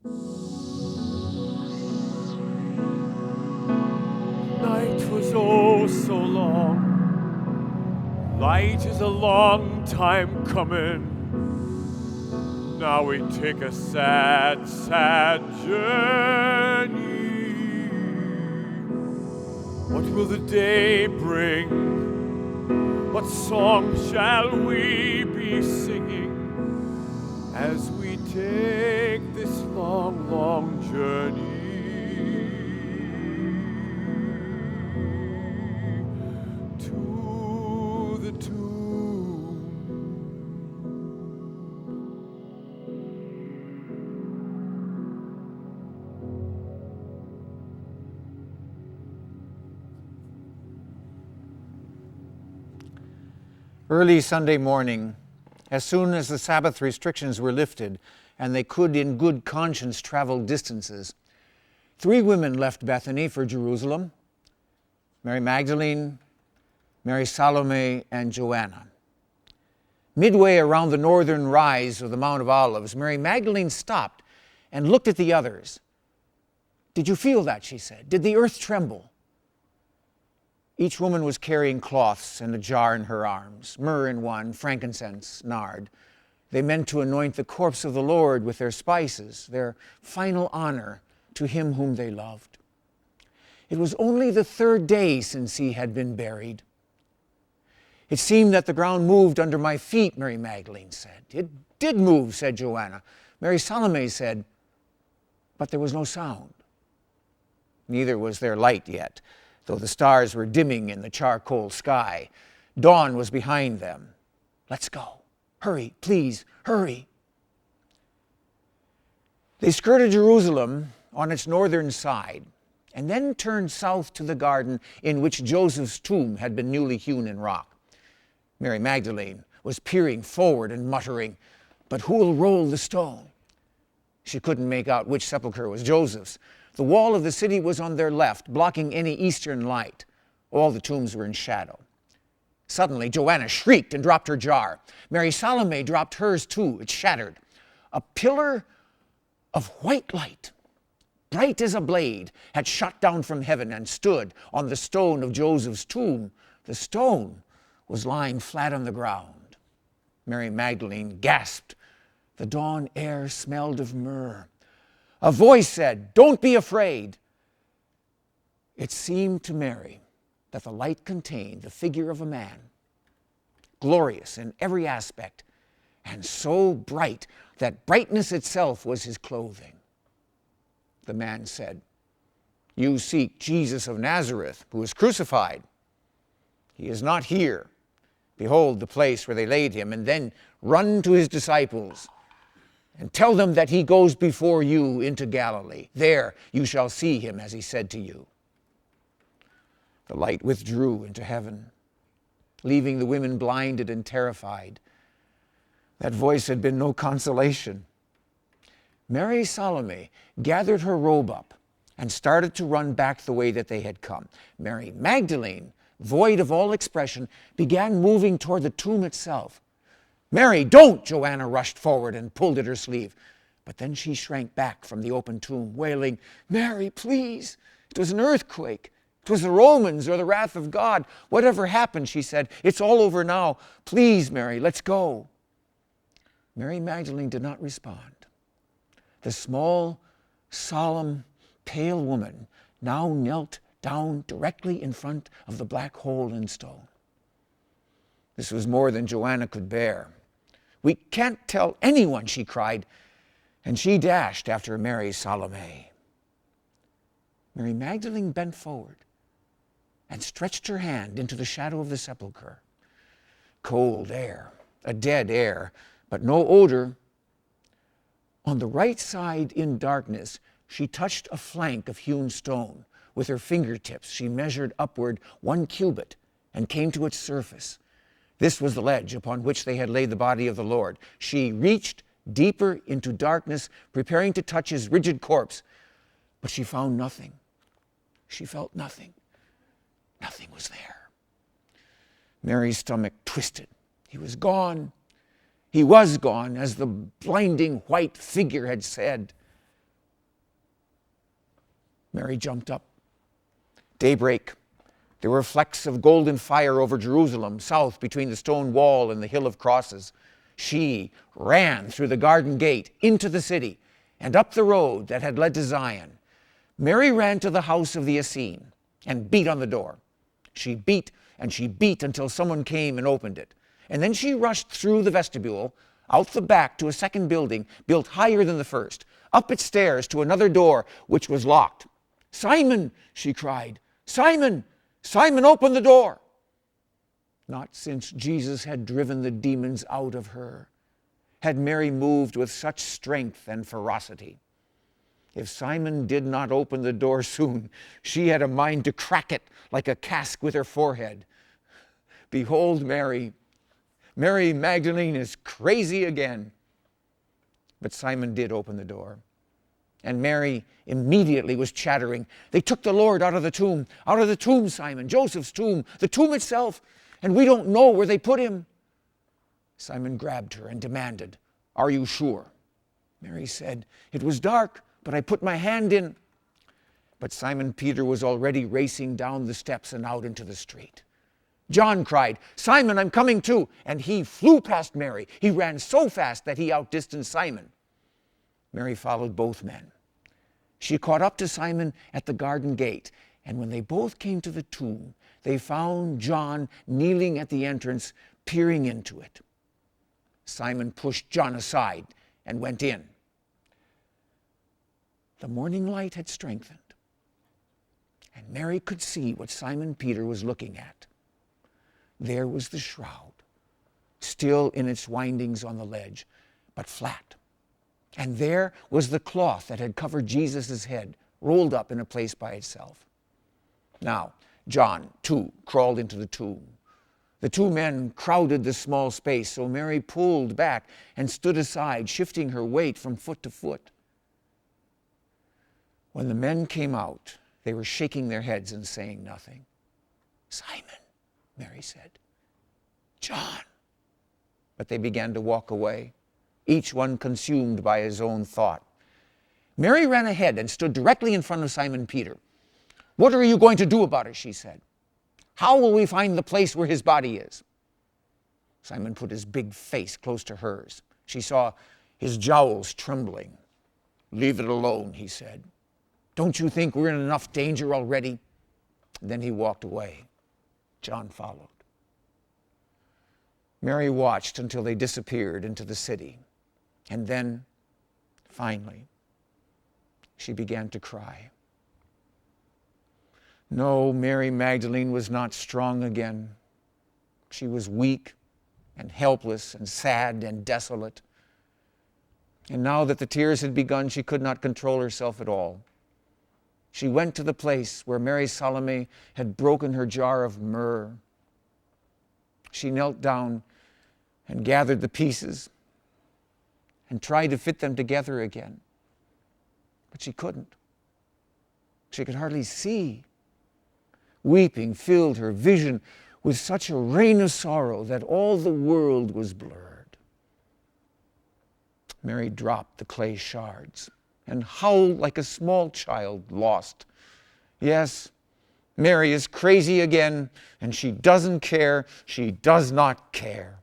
Night was oh so long. Light is a long time coming. Now we take a sad, sad journey. What will the day bring? What song shall we be singing as we take this long, long journey to the tomb? Early Sunday morning, as soon as the Sabbath restrictions were lifted and they could in good conscience travel distances, 3 women left Bethany for Jerusalem: Mary Magdalene, Mary Salome, and Joanna. Midway around the northern rise of the Mount of Olives, Mary Magdalene stopped and looked at the others. "Did you feel that?" she said. "Did the earth tremble?" Each woman was carrying cloths and a jar in her arms, myrrh in one, frankincense, nard. They meant to anoint the corpse of the Lord with their spices, their final honor to him whom they loved. It was only the 3rd day since he had been buried. "It seemed that the ground moved under my feet," Mary Magdalene said. "It did move," said Joanna. Mary Salome said, "But there was no sound." Neither was there light yet, though the stars were dimming in the charcoal sky. Dawn was behind them. "Let's go. Hurry, please, hurry." They skirted Jerusalem on its northern side and then turned south to the garden in which Joseph's tomb had been newly hewn in rock. Mary Magdalene was peering forward and muttering, "But who'll roll the stone?" She couldn't make out which sepulchre was Joseph's. The wall of the city was on their left, blocking any eastern light. All the tombs were in shadow. Suddenly, Joanna shrieked and dropped her jar. Mary Salome dropped hers too. It shattered. A pillar of white light, bright as a blade, had shot down from heaven and stood on the stone of Joseph's tomb. The stone was lying flat on the ground. Mary Magdalene gasped. The dawn air smelled of myrrh. A voice said, "Don't be afraid." It seemed to Mary that the light contained the figure of a man, glorious in every aspect, and so bright that brightness itself was his clothing. The man said, "You seek Jesus of Nazareth, who was crucified. He is not here. Behold the place where they laid him, and then run to his disciples and tell them that he goes before you into Galilee. There you shall see him as he said to you." The light withdrew into heaven, leaving the women blinded and terrified. That voice had been no consolation. Mary Salome gathered her robe up and started to run back the way that they had come. Mary Magdalene, void of all expression, began moving toward the tomb itself. "Mary, don't!" Joanna rushed forward and pulled at her sleeve. But then she shrank back from the open tomb, wailing, "Mary, please! It was an earthquake. It was the Romans or the wrath of God. Whatever happened," she said, "it's all over now. Please, Mary, let's go." Mary Magdalene did not respond. The small, solemn, pale woman now knelt down directly in front of the black hole in stone. This was more than Joanna could bear. "We can't tell anyone," she cried, and she dashed after Mary Salome. Mary Magdalene bent forward and stretched her hand into the shadow of the sepulchre. Cold air, a dead air, but no odor. On the right side in darkness, she touched a flank of hewn stone. With her fingertips, she measured upward 1 cubit and came to its surface. This was the ledge upon which they had laid the body of the Lord. She reached deeper into darkness, preparing to touch his rigid corpse, but she found nothing. She felt nothing. Nothing was there. Mary's stomach twisted. He was gone. He was gone, as the blinding white figure had said. Mary jumped up. Daybreak. There were flecks of golden fire over Jerusalem, south between the stone wall and the hill of crosses. She ran through the garden gate into the city and up the road that had led to Zion. Mary ran to the house of the Essene and beat on the door. She beat and she beat until someone came and opened it. And then she rushed through the vestibule, out the back to a second building built higher than the first, up its stairs to another door which was locked. "Simon," she cried, "Simon, Simon, open the door." Not since Jesus had driven the demons out of her had Mary moved with such strength and ferocity. If Simon did not open the door soon, she had a mind to crack it like a cask with her forehead. Behold, Mary Magdalene is crazy again. But Simon did open the door. And Mary immediately was chattering, "They took the Lord out of the tomb, Simon, Joseph's tomb, the tomb itself, and we don't know where they put him." Simon grabbed her and demanded, "Are you sure?" Mary said, "It was dark, but I put my hand in." But Simon Peter was already racing down the steps and out into the street. John cried, "Simon, I'm coming too." And he flew past Mary. He ran so fast that he outdistanced Simon. Mary followed both men. She caught up to Simon at the garden gate, and when they both came to the tomb, they found John kneeling at the entrance, peering into it. Simon pushed John aside and went in. The morning light had strengthened, and Mary could see what Simon Peter was looking at. There was the shroud, still in its windings on the ledge, but flat. And there was the cloth that had covered Jesus' head, rolled up in a place by itself. Now, John, too, crawled into the tomb. The two men crowded the small space, so Mary pulled back and stood aside, shifting her weight from foot to foot. When the men came out, they were shaking their heads and saying nothing. "Simon," Mary said. "John." But they began to walk away, each one consumed by his own thought. Mary ran ahead and stood directly in front of Simon Peter. "What are you going to do about it?" she said. "How will we find the place where his body is?" Simon put his big face close to hers. She saw his jowls trembling. "Leave it alone," he said. "Don't you think we're in enough danger already?" Then he walked away. John followed. Mary watched until they disappeared into the city. And then, finally, she began to cry. No, Mary Magdalene was not strong again. She was weak and helpless and sad and desolate. And now that the tears had begun, she could not control herself at all. She went to the place where Mary Salome had broken her jar of myrrh. She knelt down and gathered the pieces and tried to fit them together again. But she couldn't. She could hardly see. Weeping filled her vision with such a rain of sorrow that all the world was blurred. Mary dropped the clay shards and howled like a small child lost. Yes, Mary is crazy again, and she doesn't care. She does not care.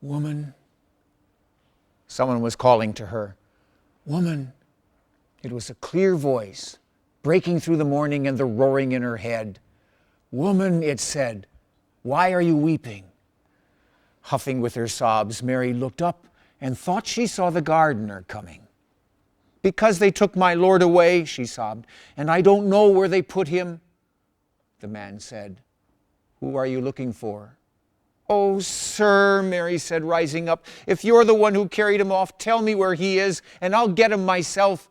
"Woman," someone was calling to her. "Woman." It was a clear voice, breaking through the morning and the roaring in her head. "Woman," it said, "why are you weeping?" Huffing with her sobs, Mary looked up and thought she saw the gardener coming. "Because they took my Lord away," she sobbed, "and I don't know where they put him." The man said, "Who are you looking for?" "Oh, sir," Mary said, rising up, "if you're the one who carried him off, tell me where he is, and I'll get him myself."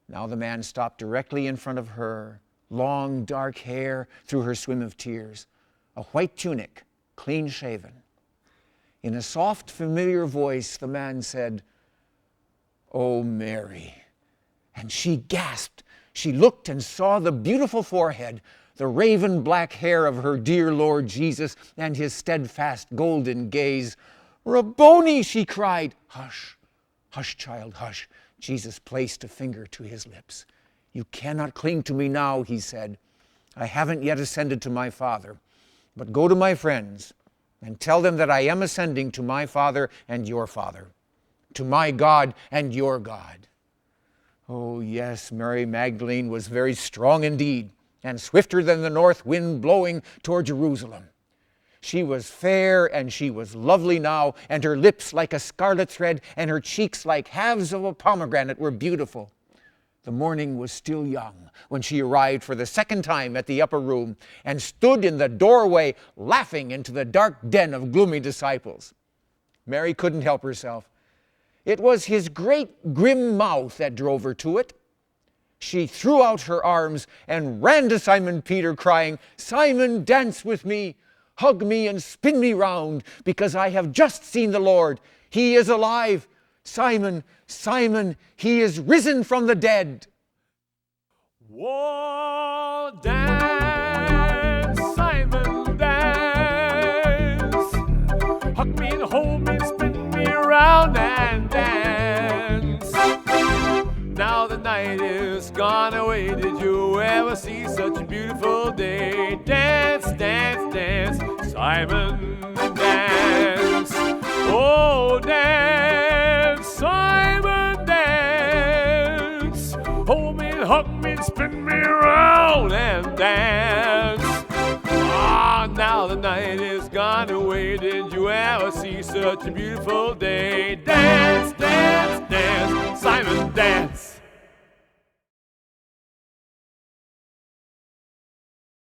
Now the man stopped directly in front of her, long dark hair through her swim of tears, a white tunic, clean shaven. In a soft, familiar voice, the man said, "Oh, Mary." And she gasped. She looked and saw the beautiful forehead, the raven black hair of her dear Lord Jesus, and his steadfast golden gaze. "Rabboni," she cried. "Hush, Hush, child, hush. Jesus placed a finger to his lips. You cannot cling to me now, he said. I haven't yet ascended to my Father. But go to my friends and tell them that I am ascending to my Father and your Father, to my God and your God. Oh, yes, Mary Magdalene was very strong indeed, and swifter than the north wind blowing toward Jerusalem. She was fair and she was lovely now, and her lips like a scarlet thread, and her cheeks like halves of a pomegranate were beautiful. The morning was still young when she arrived for the second time at the upper room and stood in the doorway laughing into the dark den of gloomy disciples. Mary couldn't help herself. It was his great grim mouth that drove her to it. She threw out her arms and ran to Simon Peter, crying, "Simon, dance with me, hug me and spin me round, because I have just seen the Lord. He is alive. Simon, Simon, he is risen from the dead." Whoa, dance, Simon, dance. Hug me and hold me and spin me around and dance. Now the night is gone away. Did you ever see such a beautiful day? Dance, dance, dance, Simon, dance. Oh, dance, Simon, dance. Hold me and hug me and spin me around and dance. Ah, now the night is gone away. Did you ever see such a beautiful day? Dance, dance, dance, Simon, dance.